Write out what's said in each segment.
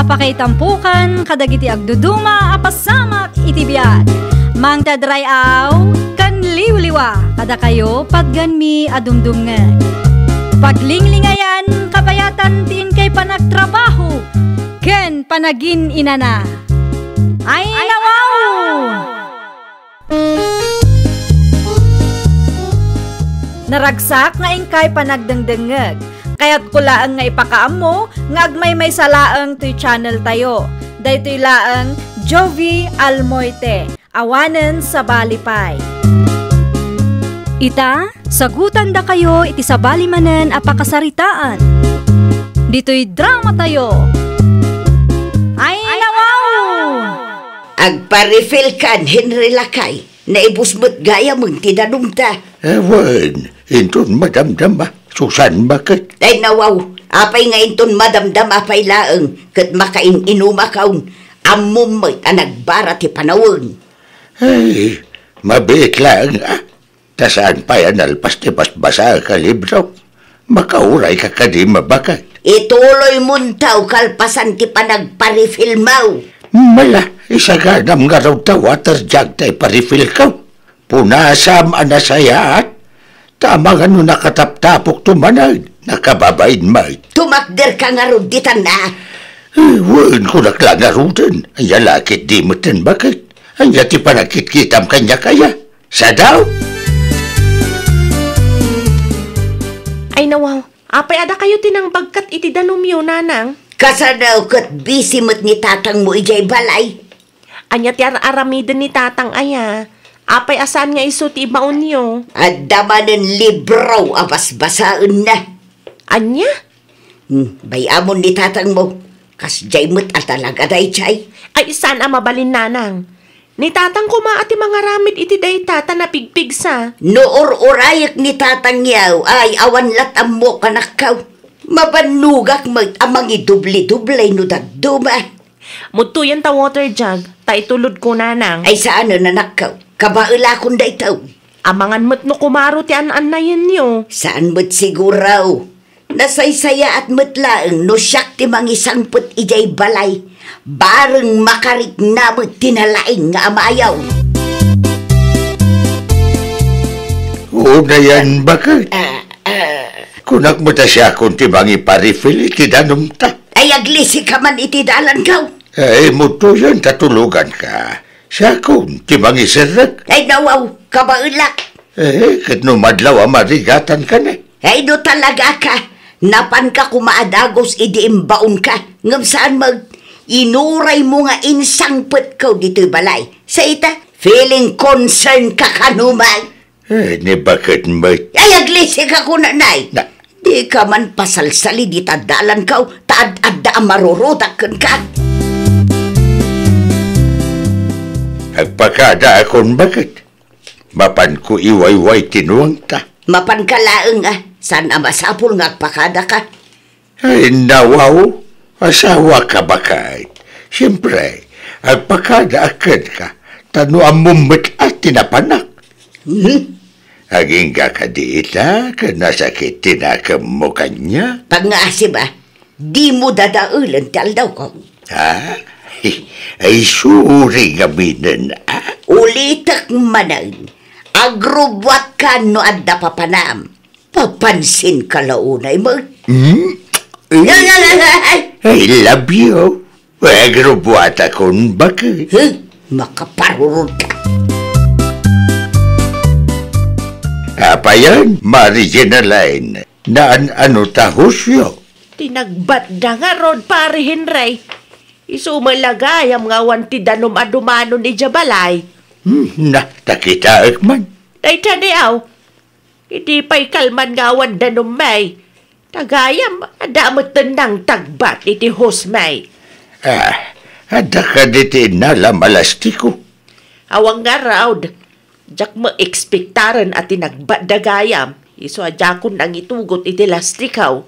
apakaitampukan kadagiti agduduma apasamak iti biag. Mang tadrayaw kan liwliwa kada kayo pagganmi adumdumngan. Paglinglingayan kabayatan tiin kay panagtrabaho ken panagin inana. Ay nawaw! Naragsak nga ingkay panagdengdengeg. Kaya't kulaang nga ipakaam mo, nga agmay salaang to'y channel tayo. Daytoy laang Jovi Almoite, awanen sa balipay. Ita, sagutan da kayo iti sa balimanen apakasaritaan. Dito'y drama tayo. Ay nawaw! Agpa-refill kan, Henry Lakay. Naibusmot gaya mong tinanumta. Ewan, inton madamdam ba? Susan bakit? Day nawaw, apay nga inton madamdam apay laeng, kat makain inumakaon, amumay nagbara ti panawon. Ay, mabit lang ah. Tasaan pa yan alpas ti basbasa ka libro. Makauray ka ka di mabakat. Ituloy muntaw kalpasan ti panagpa-refill mau. Mala, isaganam nga raw ta water jug tayo pa-refill ka. Punasam anasayaat. Tama nga no nakataptapok tumanag. Nakababain may. Tumakder ka nga ruditan na. Wan ko naklang nga rudan. Anya lakit di mo tan bakit. Anya ti panakit-kitam kanya kaya. Sa daw? Ay nawaw, apay ada kayo tinang bagkat iti danumyo, nanang. Kasadaw kat busy mo't ni tatang mo ijay balay. Anya ti aramiden ni tatang aya. Apay asan nga iso ti ibaon niyo. At damanen libro abas-basaan na. Anya? Bayamon ni tatang mo. Kas jay mo't at talaga day chay. Ay saan ang mabalin, nanang? Ni tatang kuma ati mga ramid iti day tata na pigpig sa. Noor-urayak ni tatang yaw ay awan latam mo kanakaw. Mabanugak amang idubli-dublay no dagduma. Mutuyan ta water jug, ta itulod ko, nanang. Ay saan na nanakaw? Kabaila kong day taw. Amangan mo't no kumaro ti an na yan niyo. Saan mo't siguraw? Nasaysaya at mutlaang no siyak ti mangisang put ijay balay. Bareng makarik na mo't tinalaing nga amayaw. Una yan bakit? Kunak mo ta siya kung tibang iparifil iti danum ta. Ay aglisi ka man iti dalan kaw. Ay muto yan tatulugan ka. Siya kung tibang isirag. Ay nawaw, kabailak. Kat no madlaw marigatan ka na. Ay do talaga ka. Napan ka kumaadagos idi imbaon ka. Ngam saan inuray mo nga insangpet ka dito'y balay. Sa ita, feeling concern ka kanumay. Ni bakit may... Ay aglisi ka kunanay. Di ka man pasalsali di tadalan ka. Taad-adda marurutak ka. Agpakada akong bakit? Mapan ko iwayway tinuang ta. Mapan ka laeng San amasapul nga agpakada ka? Ay nawaw, asawa ka bakit? Siyempre, agpakada akad ka. Tano ang mumit at tinapanak. Aging kakadiita ka nasakit tinakam mo kanya. Pangasib di mo dadaulan tal daw ko. Ay suri nga minan Ulitak manan, agrubwat ka no adda papanam. Papansin ka launay mo. I love you. Agrubwat akong bakit? Makaparurod ka. Apa yan? Mariginaline. Na ano tahusyo? Tinagbadda nga rod, pare Henry. Isumalagay ang mga wanti danom adumano ni Jabalay. Takita man. Day taniaw, hindi pa'y kalman nga wan danom may. Tagayam, adamot ng tagbat iti hosmay. Ada ka diti nalam-alastiko. Awang nga raud, jak mo ekspektaran at tinagbadagayam. Iso adjakon ang itugot iti lastikaw.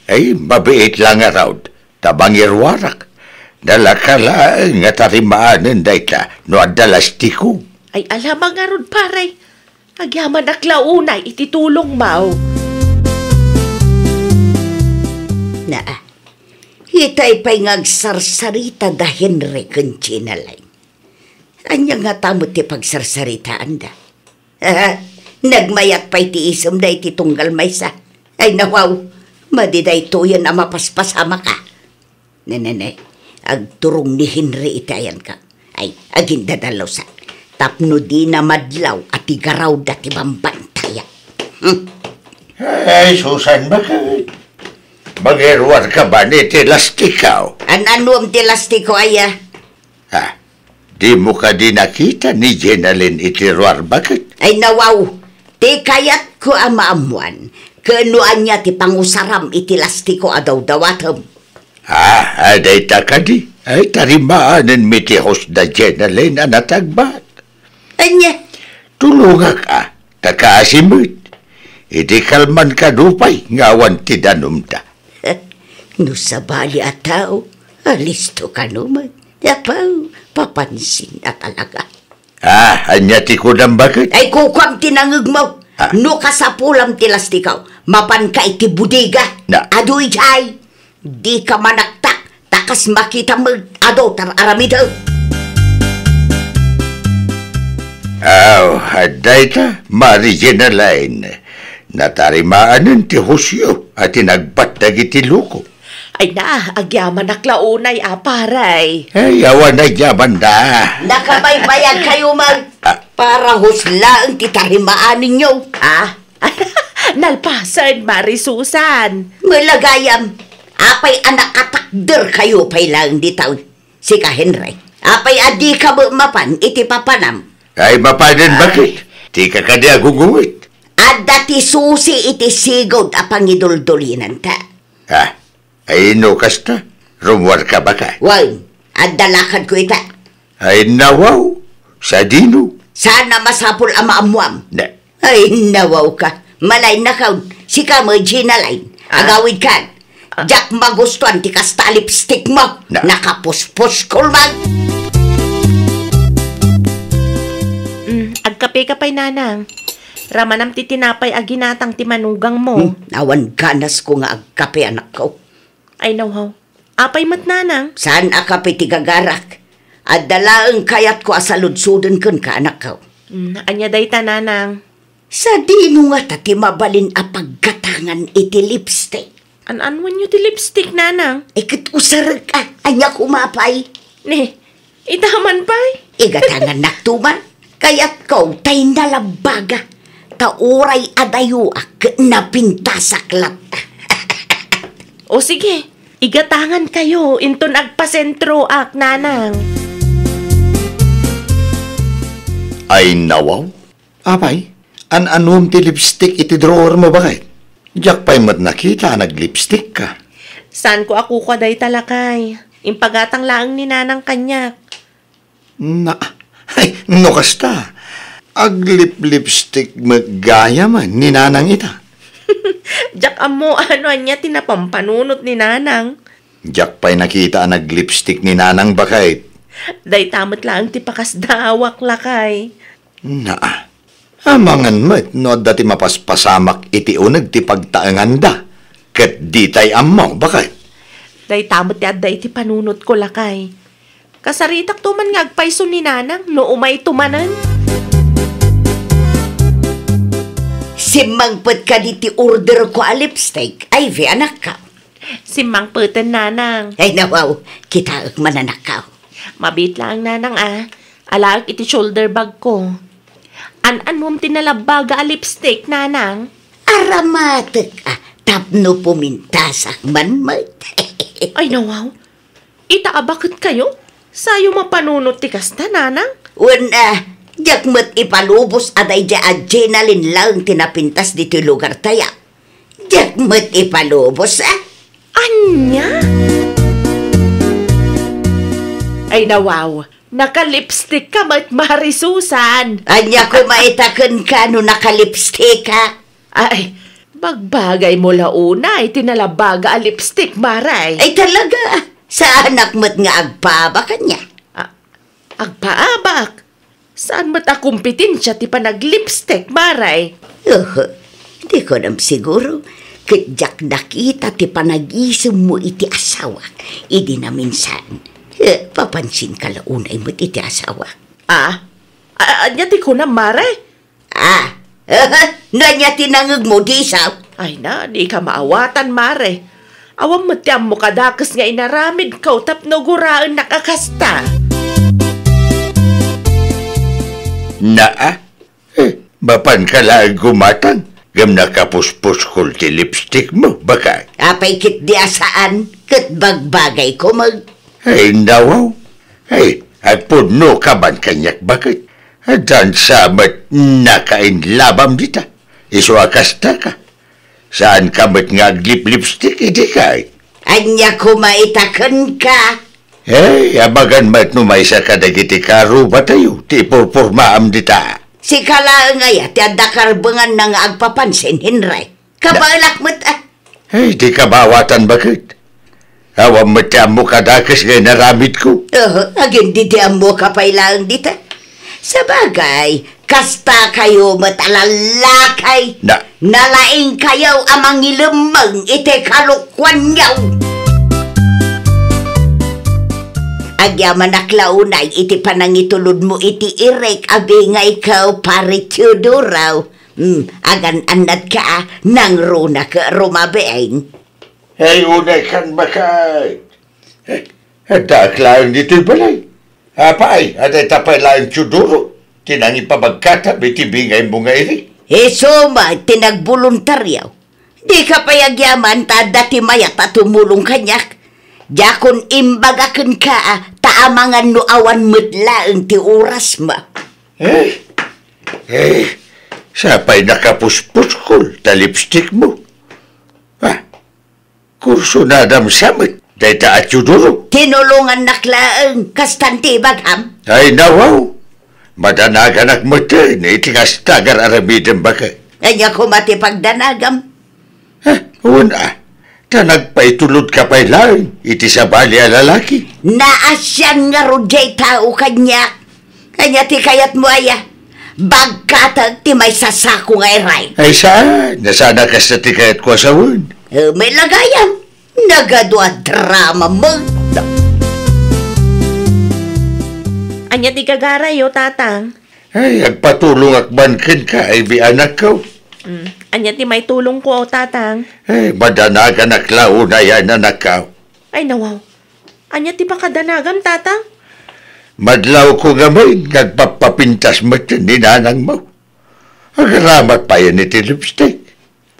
Ay, mabiit lang nga raud. Tabangirwarak. Dalakala nga tarimaanan dayta no adalastiko. Ay alamang nga ron pare. Agyaman aklaunay ititulong mau. Hitay pa'y ngagsarsarita da Henry kung chinalay. Anya nga tamot ti pagsarsaritaan da. Nagmayat pa'y ti isam da iti tunggal maysa. Ay nawaw, madiday to yan na mapaspasama ka. Nananay, agturong ni Henry itayan ka. Ay, aging dadalaw sa tapno di na madlaw at igaraw dati bambantaya. Ay, Susan, bakit? Mag-erwar ka ba ni tilastikaw? Anuam tilastiko aya? Ha? Di mo ka di nakita ni Jenalyn itirwar, bakit? Ay nawaw, ti kayat ko amaamuan. Kanuan niya ti pangusaram itilastiko adaw dawatam. Aday ta ka di. Ay, tarimaanan mi ti host da Jenalyn na natagbat. Anya? Tulunga ka, takaasimit. Iti kalman ka dupay, ngawan ti danom ta. No sabali at tao, alisto ka naman. Yapaw, papansin na talaga. Anya ti ko ng bakit? Ay kukwam tinangag mo. No kasapulam tilastikaw, mapan ka iti budiga. Na. Adoy jay, di ka manaktak, takas makita mo ado tar aramidaw. Haday ta, Jenalyn. Natarimaanan ti Hosyo at tinagbatag iti luko. Ay na, agyaman naklaunay aparay. Ay, awan na yaman da. Nakabaybayag kayo mag para husla ang titarimaan ninyo. Nalpasan, Mari Susan. Malagayam, apay anak katakder kayo pay lang ditaw. Si ka Henry, apay adi ka mapan iti papanam. Ay, mapanan bakit? Di ka kadi agugungit. At dati susi iti sigod apang iduldulinan ta. Ay, no kasta. Rumwar ka ba ka? Wag, at dalakad ko ita. Ay, nawaw. Sa dino. Sana masapul amaamuam. Na. Ay, nawaw ka. Malay na ka, si ka mo Jenalyn. Agawid ka. Jack magustuhan ti kasta lipstick mo. Na. Nakapuspos kulmag. Agkape ka pa'y nanang. Ramanam ti tinapay aginatang ti manugang mo. Awan ganas ko nga agkape anak ko. Ay nawhaw. Apay mat nanang. Saan akape ti gagarak? At dalaang kayat ko asaludsudan kun ka anak ko. Anya day ta nanang. Sa dino nga tati mabalin a paggatangan iti lipstick. An-anwan nyo ti lipstick nanang. Ikit usar ka, anya kumapay. Ne, itaman pa'y. Igatangan naktuman, kayat ko tay nalabaga. Tauray adayo ak napintasaklat. O sige, igatangan kayo inton agpasentro ak nanang. Ay, nawaw. Apay, an-anom ti lipstick iti drawer mo bakit? Diyak pa'y mat nakita, nag-lipstick ka. Saan ko ako day talakay? Impagatang laang ni nanang kanyak. Ay, no kasta. Aglip-lipstick magaya man ni nanang ita. Diyak amo ano anya tinapampanunot ni nanang. Diyak pa'y nakita nag-lipstick ni nanang bakit? Day tamot lang ti pakasdawak lakay. Amangan mo't no dati mapaspasamak iti unag ti pagtaangan da. Kat di tay amaw, bakit? Day tamot ti adday ti panunot ko lakay. Kasaritak tuman nga agpaiso ni nanang no umay tumanan. Simangpet ka di ti order ko a lipstick. Ay, anak ka. Simang peten nanang. Ay, nawaw, kita mananak ka. Mabit lang nanang Alaag iti shoulder bag ko. An-anom tinalabaga a lipstick nanang. Aramatek tapno pumintasak manmat. Ay nawaw. Ita bakit kayo? Sayo mapanunot ti kasta nanang? Diyak mo't ipalubos aday di a Jenalyn lang tinapintas dito lugar taya. Diyak mo't ipalubos Anya? Ay nawaw. Naka-lipstick ka mat Mari Susan. Anya ko maitaken ka no naka-lipstick ka. Ay, bagbagay mo launa ay tinalabaga a lipstick Maray. Ay talaga, sa anak mo't nga agpaba kanya. Agpaabak? Saan mo't akumpitensya ti panag-lipstick Maray? Hindi ko nam siguro. Kadyak nakita ti panag-isum mo iti asawa. Idi na minsan. Papansin ka launay mo iti asawa. Anya ti ko na, mare? Nanya tinangag mo di isaw. Ay na, di ka maawatan, mare. Awang matyam mo kadakas nga inaramid ka tapno guraan nakakasta. Mapan ka lang gumatang. Gam nakapuspos ko ti lipstick mo, baka? Apay kit di asaan, kat bagbagay ko mag... Ay, nawaw. Ay, puno ka man kanyak, bakit? Dan samat nakain labam dita. Iswakasta ka. Saan ka mat nga lipstick, iti ka? Anya ko maitakan ka. Hey, abagan mat numaysa ka dagiti karo ba tayo? Ti purpurmaam dita. Si kala nga ya, ti adakarbangan na nga agpapansin, Henry. Kabalak mo't Hey, di ka bawatan bakit? Awam matya mo kadakas nga naramid ko. Agin di mo kapailang dita. Sa bagay, kasta kayo matalalakay. Nalaing kayo amang ilemang iti kalukwan yaw. Agyaman naklaunay iti panangitulod mo iti irek abi nga ikaw pare Teodoro. Agan anad ka nang runa ka rumabein. Hey, unay kan bakay. Daklaan dito'y balay. Apay, aday tapay lang Teodoro. Tinangi pabagkata, bitibingay mo nga iri. Soma, tinagboluntaryaw. Di ka payagyaman, dati mayat at tumulong kanyak. Jakon imbagakan ka, taamangan no awan mutlaang ti oras ma. Sapay nakapuspus-kul, ta lipstick mo. Kurso na dam samit, day taat Teodoro. Tinulungan naklaang, kastanti bagham. Ay, nawaw. Madanagan ak mata, na itingas tagar aramidin baka. Anya ko matipagdanagam. Una, tanagpaitulod ka pa'y lang, iti sa bali a lalaki. Naasyan nga rujay tao kanya. Kanya ti kayat mo aya. Bagkatag ti may sasako nga iray. Ay saan? Nasana ka sa ti kayat ko asawun. May lagayam. Nagadwa drama mo. Anya ti kagaray, tatang. Ay, agpatulong akbankin ka, ay bi anak ko. Anya ti may tulong ko, tatang. Ay, madanagan aklaw na yan anak ko. Ay, nawaw. Anya ti pakadanagan, tatang? Madlaw ko gamay, nagpapapintas mo ni nanang mo. Agaramat pa yan iti lipstick.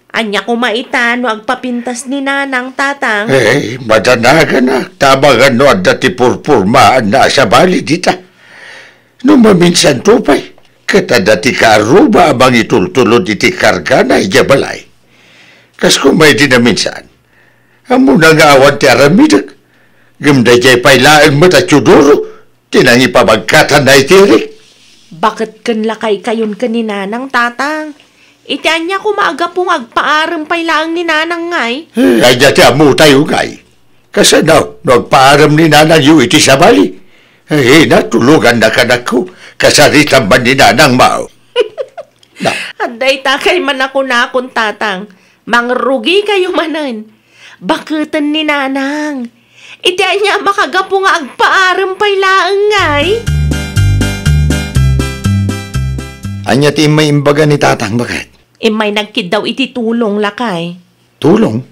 Anya ko maitan, no agpapintas ni nanang, tatang. Eh, madanagan na. Tabangan no at dati purpurmaan na sa bali dita. No maminsan tupay, kata dati karuba abang itultulod iti karga na ijabalay. Kas kung may dinaminsan, amo na nga awan ti aramidag. Gimda jay pailaan mo ta Teodoro, tinangi pabagkatan na itirik. Bakit kanlakay kayon ka ni nanang, tatang? Itian niya ko maaga pong agpaaram pailaang ni nanang ngay. Ay dati amo tayo ngay. Kasi no agpaaram ni nanang yu iti sabali. Natulugan na kanak ko. Kasaritan man ni nanang mao. Anday takay man ako nakon, tatang. Mangrugi kayo manan. Bakutan ni nanang. Itian niya makagapo nga agpaaram pailaang ngay. Anya ti may imbaga ni tatang, bakit? May nagkid daw iti tulong lakay. Tulong?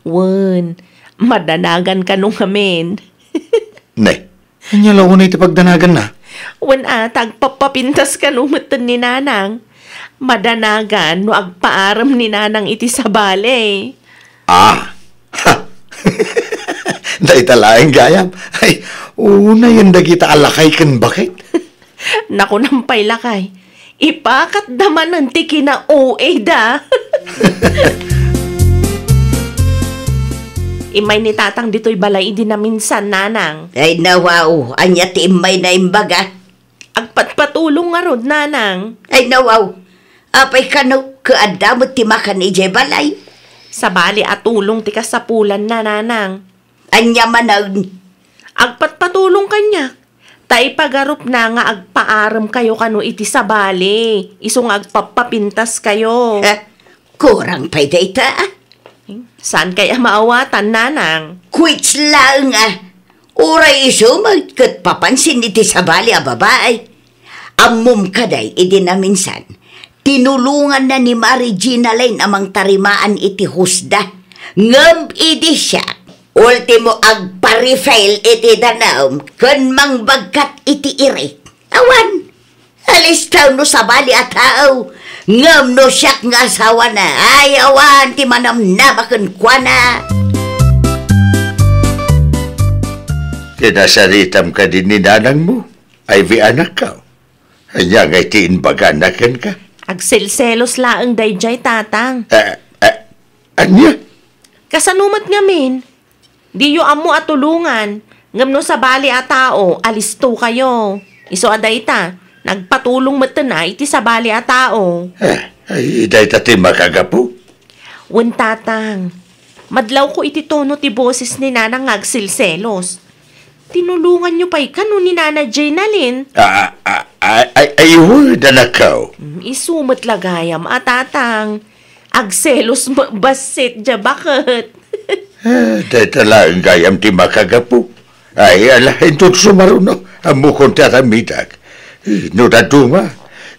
Wen, madanagan ka nung amin. Ne, anya lang ko na iti pagdanagan na. Wen tagpapapintas ka nung matan ni nanang. Madanagan no agpaaram ni nanang iti sabale. Dahil talaing gayam. Ay, una yan dagita alakay kan bakit? Naku nampay lakay. Ipakat daman ng tiki na OA da. Imay ni tatang dito'y balay di na minsan, nanang. Ay nawaw, anya ti imay na imbaga. Agpatpatulong nga rod, nanang. Ay nawaw, apay kano kaadamot ti makan ije balay. Sa bali at tulong ti kasapulan na, nanang. Anya manag. Agpatpatulong kanya. Tay pagarup na nga agpaaram kayo kano iti sa bali. Isong agpapapintas kayo. Kurang pa'y data. Saan kaya maawatan, nanang? Quits lang Uray iso magkat papansin iti sabali a babae. Ammom kaday iti na minsan. Tinulungan na ni Mary Gina Lane amang tarimaan iti husda. Ngam iti siya. Ultimo agpa-refail iti danaom kun mangbagkat iti irik. Awan. Alis tayo no sabali at tao. Ngam no siyak nga asawa na. Ay awan ti manam na bakun kwa na. Kinasaritam ka din ni nanang mo. Ay vi anak ka. Hanya ngay tiinbaganakan ka. Agselselos laang dayjay, tatang. Anya? Kasanumat ngamin. Di yu amo at tulungan. Ngam no sa bali a tao, alisto kayo. Iso aday ta. Nagpatulong matanay iti sa bali a tao. Ay, iday tati makagapo. Wen, tatang. Madlaw ko iti tono ti boses ni nanang agselselos. Tinulungan niyo pa'y kano ni Nana Jane Alin. Ayun, nanakaw. Isumat lagayam, tatang. Agselos basit, dya bakit? Dahil talagang gayam ti makagapo. Ay, alahin to sumaruno. Amukon tatamidag. No daduma,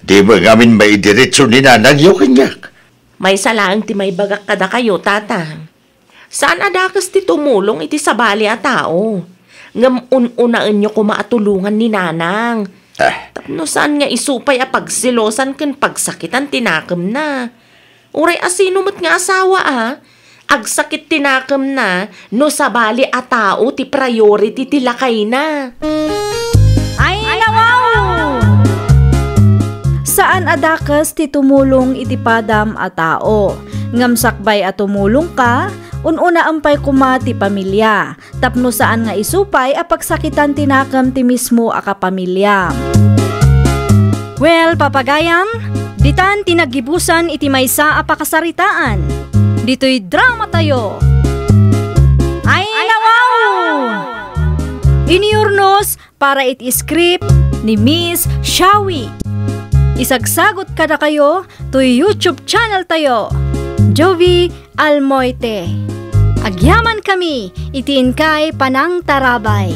di mo ngamin maidiretso ni nanang yung kanyak. May salaang ti may bagak kada kayo, tatang. Saan adakas ti tumulong iti sabali a tao? Ngam unaan nyo kumaatulungan ni nanang. Tapno saan nga isupay a pagsilosan ken pagsakitan tinakam na. Uray asino mat nga asawa agsakit tinakam na no sabali a tao ti priority ti lakay na. Ay nawaw! Saan adakas ti tumulong iti padam a tao? Ngam sakbay a tumulong ka, ununa ampay kuma ti pamilya. Tapno saan nga isupay a pagsakitan tinakam ti mismo a kapamilya. Well, papagayam, ditan tinagibusan iti maysa a pakasaritaan. Dito'y drama tayo. Ay nawaw! Iniurnos para iti script ni Miss Shawi. Isagsagot kada kayo to YouTube channel tayo. Jovi Almoite. Agyaman kami, itiin kay Panang Tarabay.